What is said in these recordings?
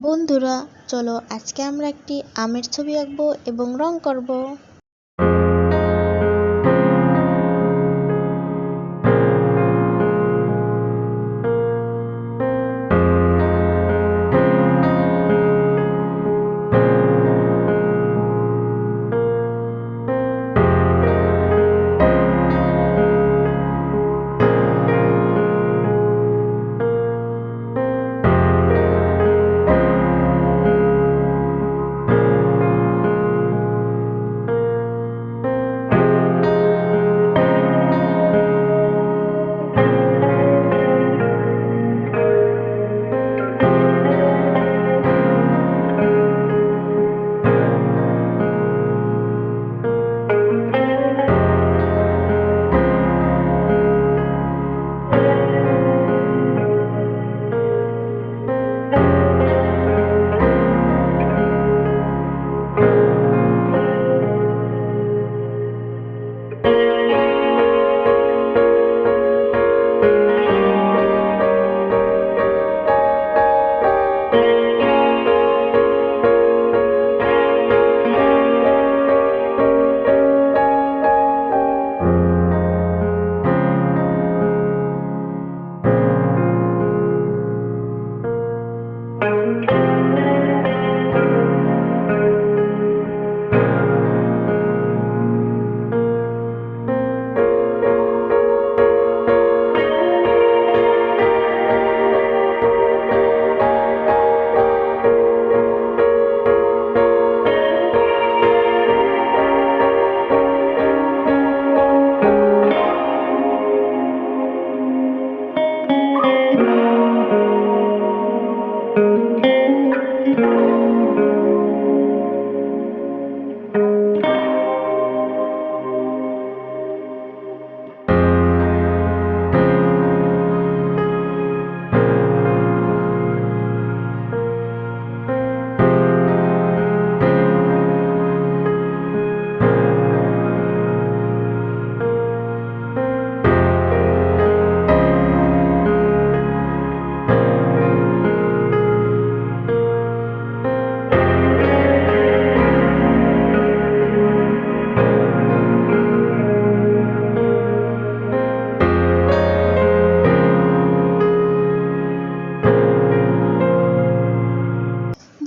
বন্ধুরা, চলো আজকে আমরা একটি আমের ছবি আঁকবো এবং রং করব।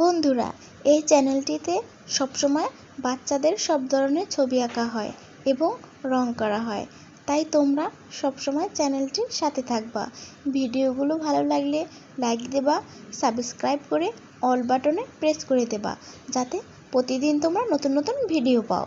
বন্ধুরা, এই চ্যানেলটিতে সবসময় বাচ্চাদের সব ধরনের ছবি আঁকা হয় এবং রং করা হয়, তাই তোমরা সবসময় চ্যানেলটির সাথে থাকবা। ভিডিওগুলো ভালো লাগলে লাইক দেবা, সাবস্ক্রাইব করে অল বাটনে প্রেস করে দেবা, যাতে প্রতিদিন তোমরা নতুন নতুন ভিডিও পাও।